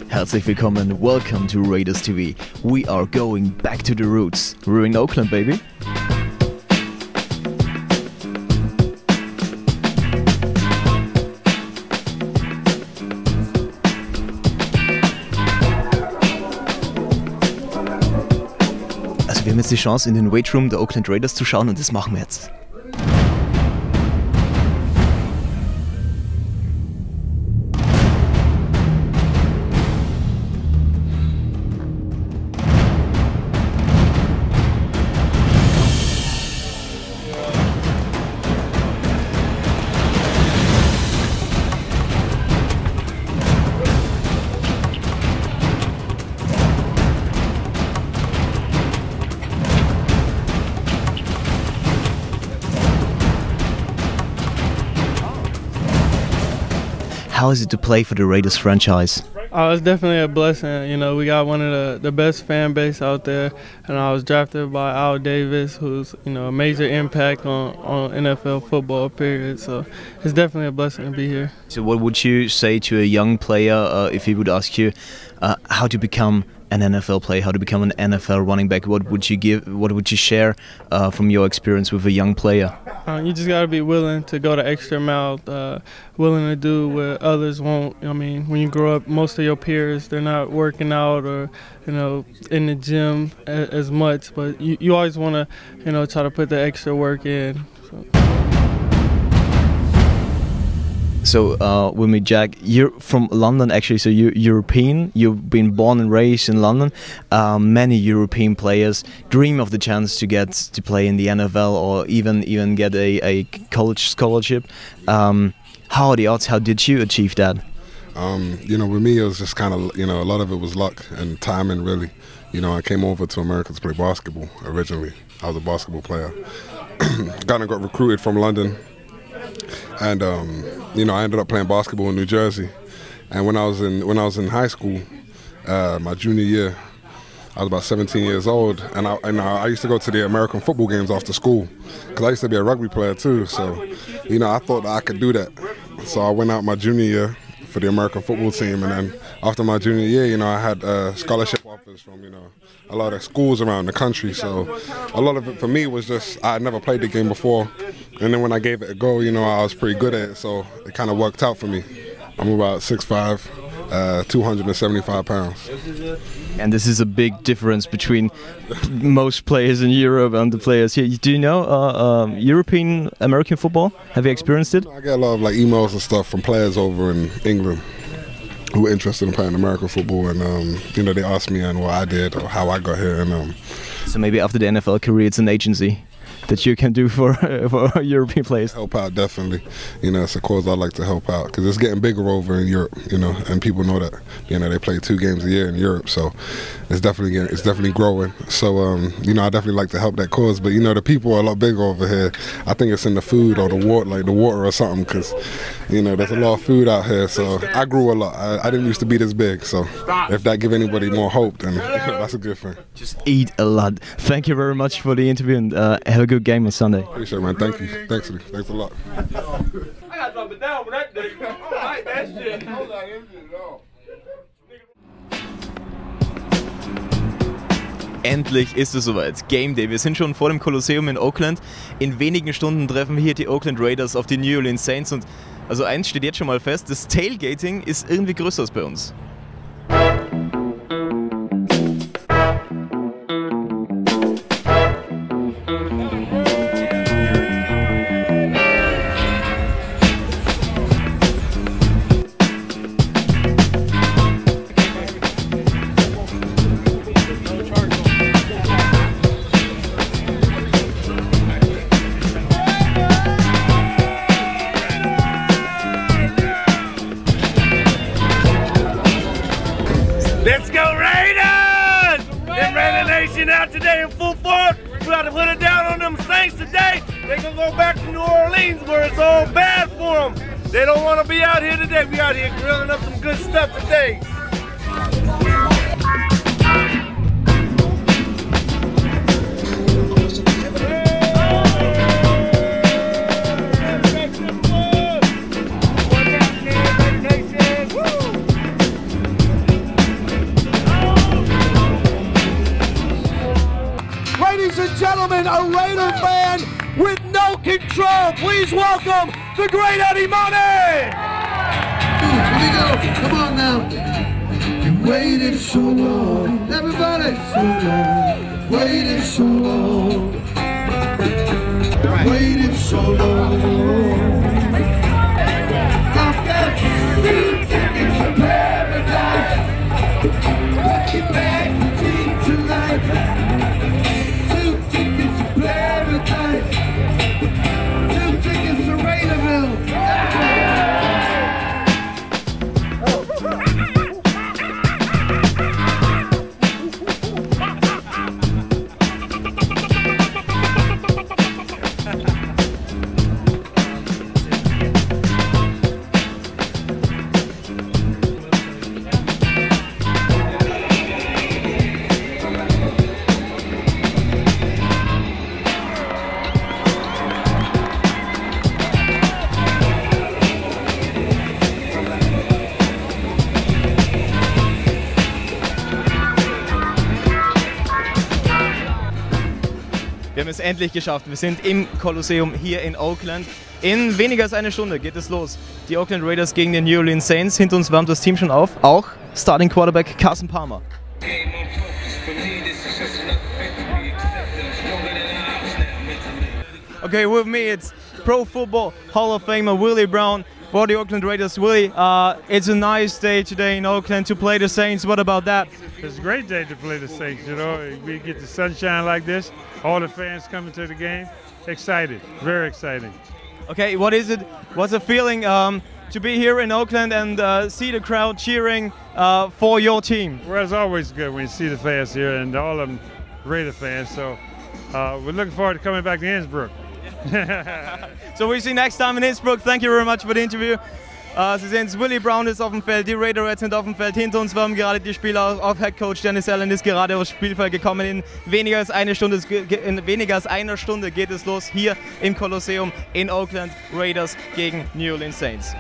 Herzlich willkommen, welcome to Raiders TV. We are going back to the roots. We're in Oakland, baby. Also wir haben jetzt die Chance, in den Weightroom der Oakland Raiders zu schauen und das machen wir jetzt. How is it to play for the Raiders franchise? It's definitely a blessing. You know, we got one of the best fan base out there, and I was drafted by Al Davis, who's, you know, a major impact on NFL football, period. So it's definitely a blessing to be here. So what would you say to a young player if he would ask you how to become an NFL player, how to become an NFL running back? What would you give? What would you share from your experience with a young player? You just got to be willing to go the extra mile, willing to do what others won't. I mean, when you grow up, most of your peers, they're not working out or, you know, in the gym as much, but you always want to, you know, try to put the extra work in. So with me, Jack, you're from London actually, so you're European, you've been born and raised in London. Many European players dream of the chance to get to play in the NFL or even get a college scholarship. How are the odds? How did you achieve that? You know, with me it was just kind of, you know, a lot of it was luck and timing really. You know, I came over to America to play basketball originally. I was a basketball player. Got recruited from London. And you know, I ended up playing basketball in New Jersey. And when I was in high school, my junior year, I was about 17 years old, and I used to go to the American football games after school because I used to be a rugby player too. So, you know, I thought that I could do that. So I went out my junior year for the American football team, and then after my junior year, you know, I had scholarship offers from, you know, a lot of schools around the country. So a lot of it for me was just I had never played the game before, and then when I gave it a go, you know, I was pretty good at it, so it kind of worked out for me. I'm about 6'5", 275 pounds. And this is a big difference between most players in Europe and the players here. Do you know European American football? Have you experienced it? I get a lot of like emails and stuff from players over in England who were interested in playing American football, and you know, they asked me and what I did or how I got here. And so maybe after the NFL career, it's an agency that you can do for European players. Help out, definitely. You know, it's a cause I like to help out because it's getting bigger over in Europe. You know, and people know that. You know, they play 2 games a year in Europe, so it's definitely growing. So you know, I definitely like to help that cause. But you know, the people are a lot bigger over here. I think it's in the food or the water, like the water or something, because you know, there's a lot of food out here. So I grew a lot. I didn't used to be this big. So if that give anybody more hope, then you know, that's a good thing. Just eat a lot. Thank you very much for the interview, and have a good game on Sunday. Appreciate it, man. Thank you. Thanks a lot. I gotta drop it down with that day. I don't like that shit. I don't like that shit at all. Endlich ist es soweit. Game Day. Wir sind schon vor dem Kolosseum in Oakland. In wenigen Stunden treffen wir hier die Oakland Raiders auf die New Orleans Saints. Und also eins steht jetzt schon mal fest, das Tailgating ist irgendwie größer als bei uns. Let's go Raiders! Them Raider Nation out today in full force. We got to put it down on them Saints today. They gonna go back to New Orleans where it's all bad for them. They don't want to be out here today. We out here grilling up some good stuff today. gentlemen, a Raider fan with no control. Please welcome the great Eddie Money. Here we go. Come on now. You waited so long. Everybody. So long. Waited so long. Waited so long. I've got 2 tickets to paradise. Put your back tonight. 2 tickets to paradise. 2 tickets to Raiderville. Wir haben es endlich geschafft. Wir sind im Kolosseum hier in Oakland. In weniger als einer Stunde geht es los. Die Oakland Raiders gegen den New Orleans Saints. Hinter uns wärmt das Team schon auf. Auch Starting Quarterback Carson Palmer. Okay, with me it's Pro Football Hall of Famer Willie Brown for the Oakland Raiders. Willie, it's a nice day today in Oakland to play the Saints. What about that? It's a great day to play the Saints, you know. We get the sunshine like this, all the fans coming to the game. Excited, very exciting. Okay, what is it? What's the feeling to be here in Oakland and see the crowd cheering for your team? Well, it's always good when you see the fans here and all of them Raider fans. So we're looking forward to coming back to Innsbruck. So we see you next time in Innsbruck. Thank you very much for the interview. Sie sehen es, Willie Brown ist auf dem Feld, die Raiderettes sind auf dem Feld. Hinter uns waren gerade die Spieler, auch Headcoach Dennis Allen ist gerade aufs Spielfeld gekommen. In weniger als einer Stunde geht es los hier im Kolosseum in Oakland. Raiders gegen New Orleans Saints.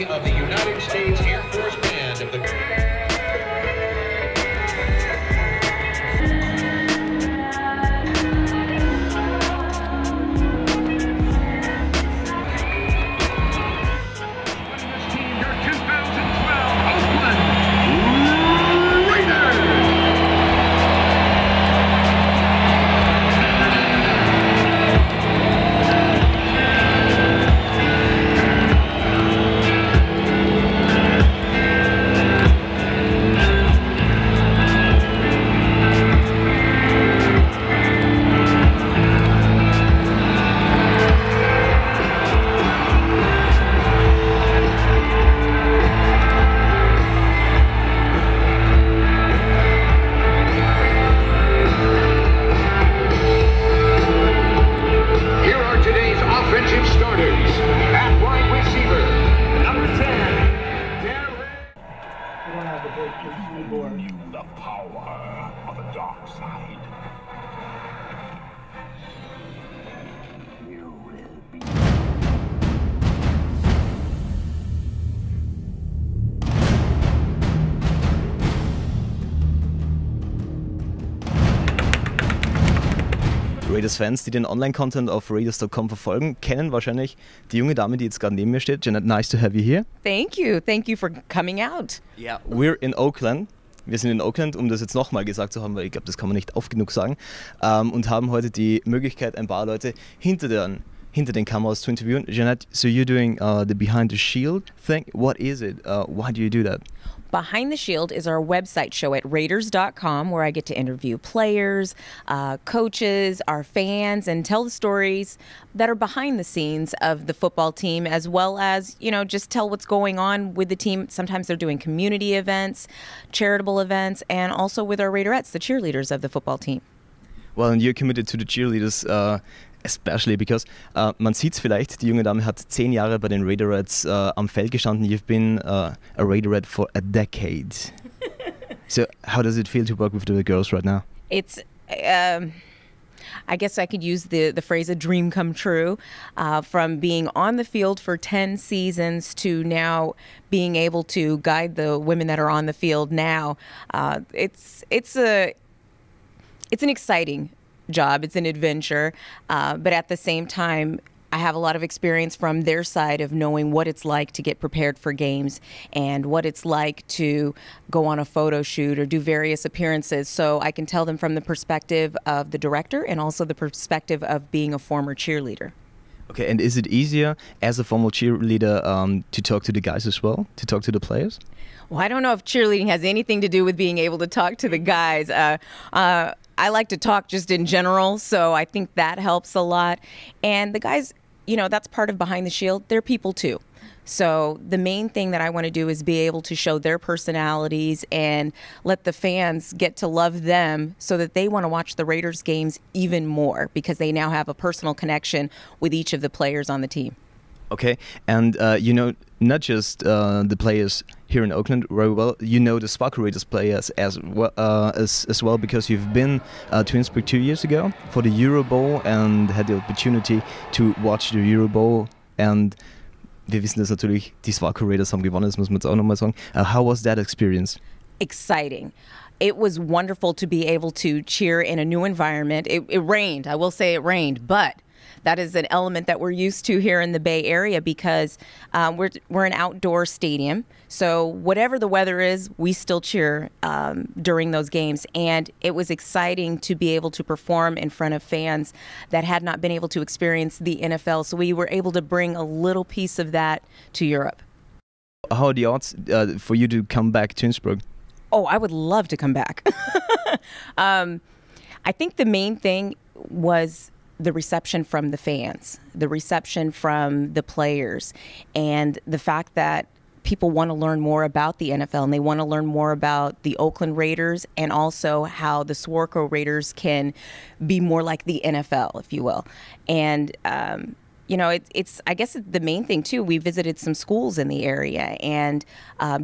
Of the United States Air Force Band of the your 2012 Oakland Raiders. The power of the dark side. You will be. Raiders-Fans, die den Online-Content auf raiders.com verfolgen, kennen wahrscheinlich die junge Dame, die jetzt gerade neben mir steht. Jeanette, nice to have you here. Thank you. Thank you for coming out. Yeah, we're in Oakland. Wir sind in Oakland, um das jetzt nochmal gesagt zu haben, weil ich glaube, das kann man nicht oft genug sagen. Und haben heute die Möglichkeit, ein paar Leute hinter den Kameras zu interviewen. Jeanette, so you're doing the Behind the Shield thing. What is it? Why do you do that? Behind the Shield is our website show at raiders.com, where I get to interview players, coaches, our fans, and tell the stories that are behind the scenes of the football team, as well as, you know, just tell what's going on with the team. Sometimes they're doing community events, charitable events, and also with our Raiderettes, the cheerleaders of the football team. Well, and you're committed to the cheerleaders, especially because man sieht es vielleicht, die junge Dame hat 10 Jahre bei den Raiderettes am Feld gestanden. You've been a Raiderette for a decade. So how does it feel to work with the girls right now? It's, I guess I could use the phrase a dream come true, from being on the field for 10 seasons to now being able to guide the women that are on the field now. It's an exciting job. It's an adventure, but at the same time, I have a lot of experience from their side of knowing what it's like to get prepared for games and what it's like to go on a photo shoot or do various appearances. So I can tell them from the perspective of the director and also the perspective of being a former cheerleader. Okay, and is it easier as a former cheerleader to talk to the guys as well, to talk to the players? Well, I don't know if cheerleading has anything to do with being able to talk to the guys. I like to talk just in general, so I think that helps a lot. And the guys, you know, that's part of Behind the Shield. They're people too. So the main thing that I want to do is be able to show their personalities and let the fans get to love them so that they want to watch the Raiders games even more because they now have a personal connection with each of the players on the team. Okay, and you know, not just the players here in Oakland very well, you know the SWARCO Raiders players as well because you've been to Innsbruck 2 years ago for the Euro Bowl and had the opportunity to watch the Euro Bowl. And wir wissen das natürlich, die SWARCO Raiders haben gewonnen, das muss man jetzt auch nochmal sagen. How was that experience? Exciting. It was wonderful to be able to cheer in a new environment. It rained. I will say it rained, but that is an element that we're used to here in the Bay Area because we're an outdoor stadium. So whatever the weather is, we still cheer during those games. And it was exciting to be able to perform in front of fans that had not been able to experience the NFL. So we were able to bring a little piece of that to Europe. How are the odds for you to come back to Innsbruck? Oh, I would love to come back. I think the main thing was the reception from the fans, the reception from the players, and the fact that people want to learn more about the NFL and they want to learn more about the Oakland Raiders and also how the SWARCO Raiders can be more like the NFL, if you will. And, you know, it's I guess the main thing, too, we visited some schools in the area and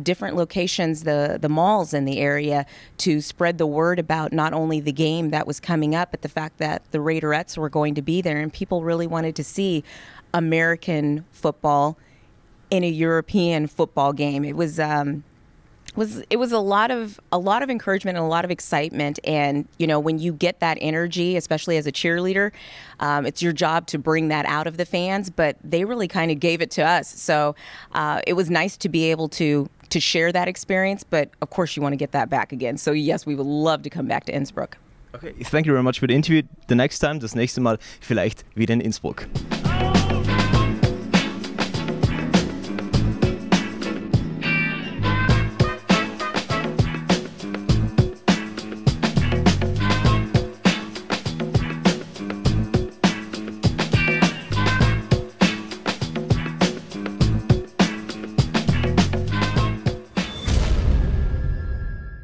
different locations, the malls in the area, to spread the word about not only the game that was coming up, but the fact that the Raiderettes were going to be there. And people really wanted to see American football in a European football game. It was a lot of encouragement and a lot of excitement. And, you know, when you get that energy, especially as a cheerleader, it's your job to bring that out of the fans. But they really kind of gave it to us. So it was nice to be able to share that experience. But, of course, you want to get that back again. So, yes, we would love to come back to Innsbruck. Okay, thank you very much for the interview. The next time, das nächste Mal vielleicht wieder in Innsbruck.